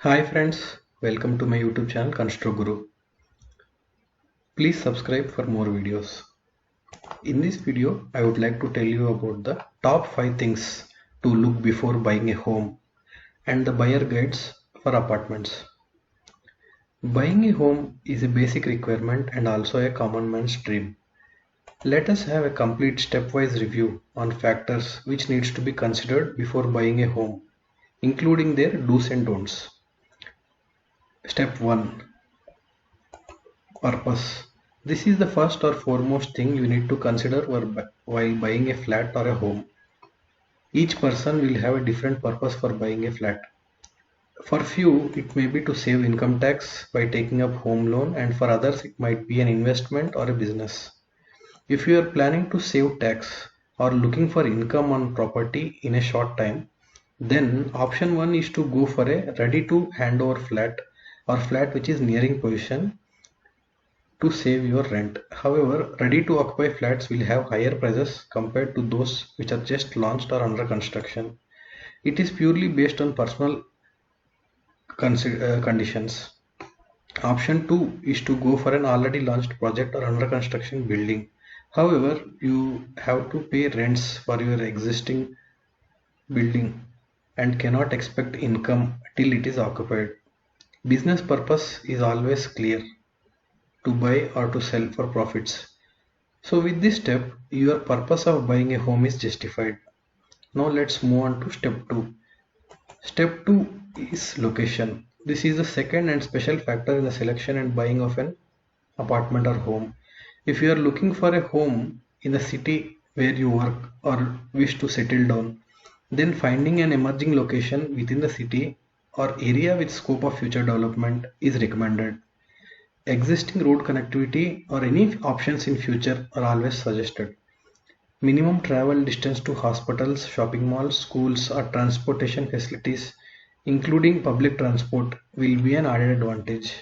Hi friends, welcome to my YouTube channel Constru Guru. Please subscribe for more videos. In this video, I would like to tell you about the top 5 things to look before buying a home and the buyer guides for apartments. Buying a home is a basic requirement and also a common man's dream. Let us have a complete stepwise review on factors which needs to be considered before buying a home, including their do's and don'ts. Step 1. Purpose. This is the first or foremost thing you need to consider while buying a flat or a home. Each person will have a different purpose for buying a flat. For few, it may be to save income tax by taking up home loan, and for others it might be an investment or a business. If you are planning to save tax or looking for income on property in a short time, then option 1 is to go for a ready to hand over flat or flat which is nearing position to save your rent. However, ready to occupy flats will have higher prices compared to those which are just launched or under construction. It is purely based on personal conditions. Option 2 is to go for an already launched project or under construction building. However, you have to pay rents for your existing building and cannot expect income till it is occupied. Business purpose is always clear: to buy or to sell for profits. So with this step, your purpose of buying a home is justified. Now let's move on to step 2. Step 2 is location. This is the second and special factor in the selection and buying of an apartment or home. If you are looking for a home in the city where you work or wish to settle down, then finding an emerging location within the city or area with scope of future development is recommended. Existing road connectivity or any options in future are always suggested. Minimum travel distance to hospitals, shopping malls, schools or transportation facilities, including public transport, will be an added advantage.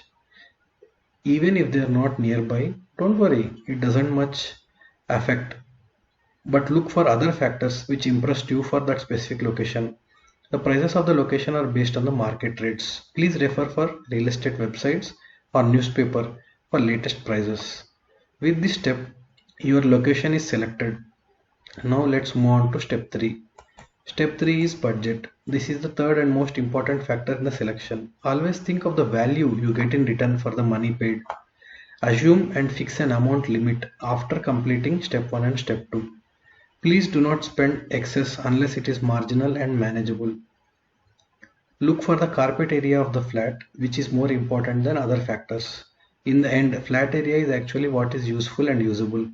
Even if they are not nearby, don't worry, it doesn't much affect. But look for other factors which impressed you for that specific location. The prices of the location are based on the market rates. Please refer for real estate websites or newspaper for latest prices. With this step, your location is selected. Now let's move on to step 3. Step 3 is budget. This is the third and most important factor in the selection. Always think of the value you get in return for the money paid. Assume and fix an amount limit after completing step 1 and step 2. Please do not spend excess unless it is marginal and manageable. Look for the carpet area of the flat, which is more important than other factors. In the end, flat area is actually what is useful and usable.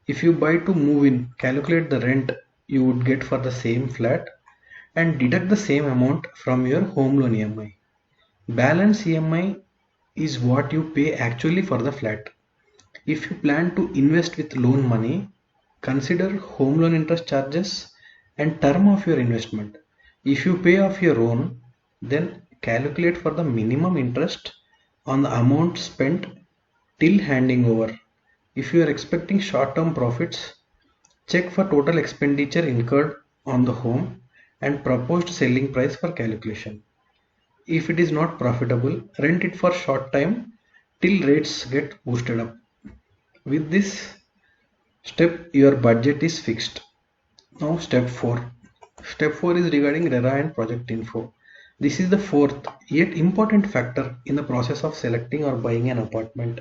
If you buy to move in, calculate the rent you would get for the same flat and deduct the same amount from your home loan EMI. Balance EMI is what you pay actually for the flat. If you plan to invest with loan money, consider home loan interest charges and term of your investment. If you pay off your own, then calculate for the minimum interest on the amount spent till handing over. If you are expecting short-term profits, check for total expenditure incurred on the home and proposed selling price for calculation. If it is not profitable, rent it for short time till rates get boosted up. With this step, your budget is fixed. Now step 4. Step 4 is regarding RERA and project info. This is the fourth yet important factor in the process of selecting or buying an apartment.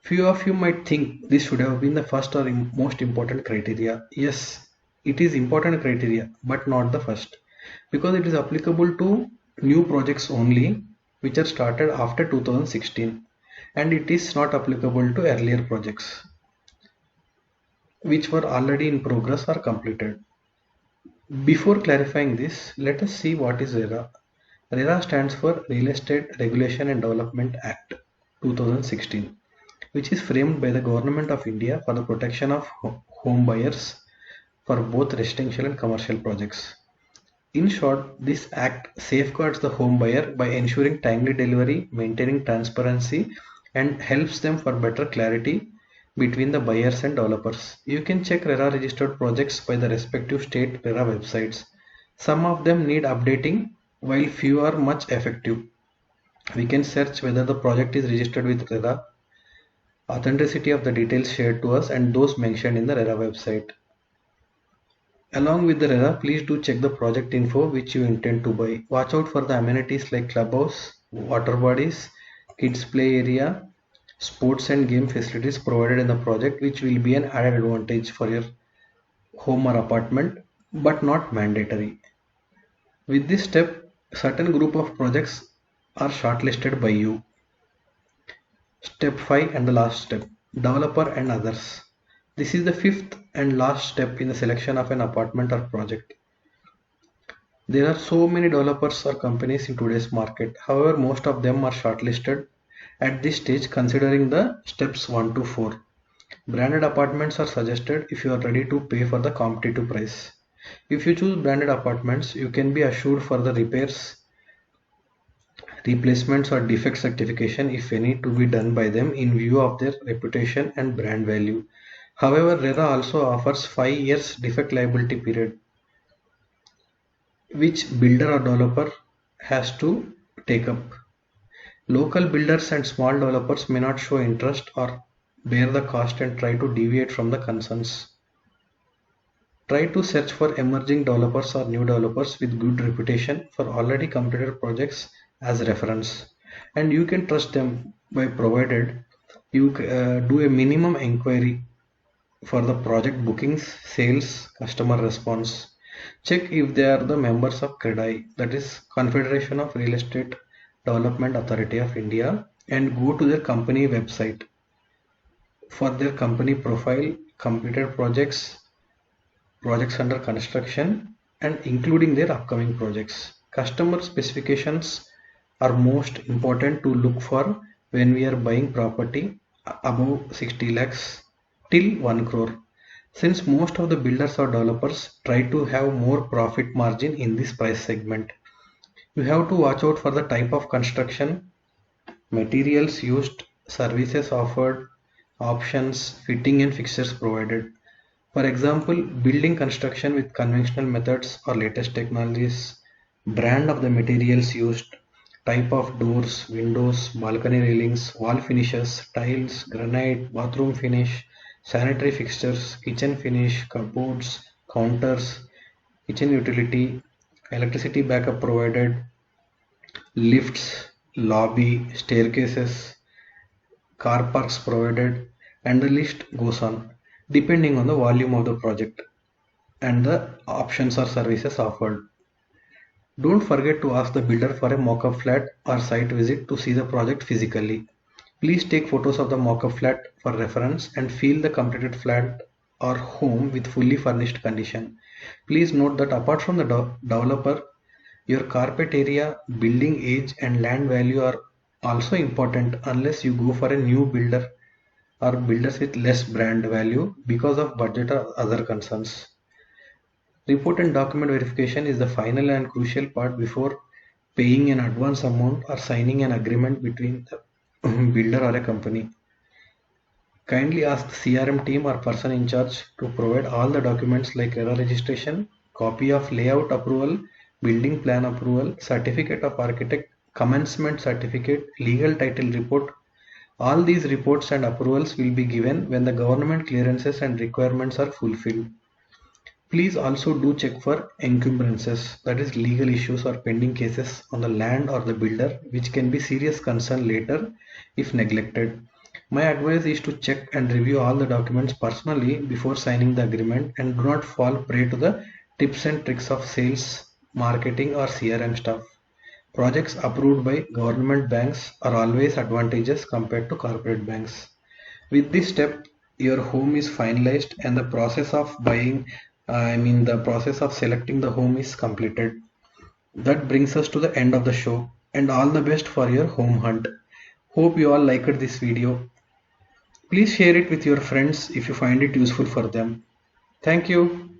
Few of you might think this should have been the first or most important criteria. Yes, it is important criteria, but not the first, because it is applicable to new projects only which are started after 2016, and it is not applicable to earlier projects which were already in progress or completed. Before clarifying this, let us see what is RERA. RERA stands for Real Estate Regulation and Development Act 2016, which is framed by the Government of India for the protection of home buyers for both residential and commercial projects. In short, this act safeguards the home buyer by ensuring timely delivery, maintaining transparency, and helps them for better clarity between the buyers and developers. You can check RERA registered projects by the respective state RERA websites. Some of them need updating, while few are much effective. We can search whether the project is registered with RERA, authenticity of the details shared to us, and those mentioned in the RERA website. Along with the RERA, please do check the project info which you intend to buy. Watch out for the amenities like clubhouse, water bodies, kids play area, sports and game facilities provided in the project, which will be an added advantage for your home or apartment, but not mandatory. With this step, certain group of projects are shortlisted by you. Step 5 and the last step, developer and others. This is the fifth and last step in the selection of an apartment or project. There are so many developers or companies in today's market. However, most of them are shortlisted at this stage considering the steps 1 to 4. Branded apartments are suggested if you are ready to pay for the competitive price. If you choose branded apartments, you can be assured for the repairs, replacements or defect certification, if any, to be done by them in view of their reputation and brand value. However, RERA also offers 5 years defect liability period, which builder or developer has to take up. Local builders and small developers may not show interest or bear the cost and try to deviate from the concerns. Try to search for emerging developers or new developers with good reputation for already completed projects as reference, and you can trust them by provided you do a minimum inquiry for the project bookings, sales, customer response. Check if they are the members of CREDAI, that is Confederation of Real Estate Development Authority of India, and go to their company website for their company profile, completed projects, projects under construction, and including their upcoming projects. Customer specifications are most important to look for when we are buying property above 60 lakhs till 1 crore. Since most of the builders or developers try to have more profit margin in this price segment, you have to watch out for the type of construction, materials used, services offered, options, fitting and fixtures provided. For example, building construction with conventional methods or latest technologies, brand of the materials used, type of doors, windows, balcony railings, wall finishes, tiles, granite, bathroom finish, sanitary fixtures, kitchen finish, cupboards, counters, kitchen utility, electricity backup provided, lifts, lobby, staircases, car parks provided, and the list goes on, depending on the volume of the project and the options or services offered. Don't forget to ask the builder for a mock-up flat or site visit to see the project physically. Please take photos of the mock-up flat for reference and feel the completed flat or home with fully furnished condition. Please note that apart from the developer, your carpet area, building age and land value are also important unless you go for a new builder or builders with less brand value because of budget or other concerns. Report and document verification is the final and crucial part before paying an advance amount or signing an agreement between the builder or a company. Kindly ask the CRM team or person in charge to provide all the documents like RERA registration, copy of layout approval, building plan approval, certificate of architect, commencement certificate, legal title report. All these reports and approvals will be given when the government clearances and requirements are fulfilled. Please also do check for encumbrances, that is legal issues or pending cases on the land or the builder, which can be serious concern later if neglected. My advice is to check and review all the documents personally before signing the agreement, and do not fall prey to the tips and tricks of sales, marketing or CRM staff. Projects approved by government banks are always advantageous compared to corporate banks. With this step, your home is finalized and the process of buying, the process of selecting the home is completed. That brings us to the end of the show, and all the best for your home hunt. Hope you all liked this video. Please share it with your friends if you find it useful for them. Thank you.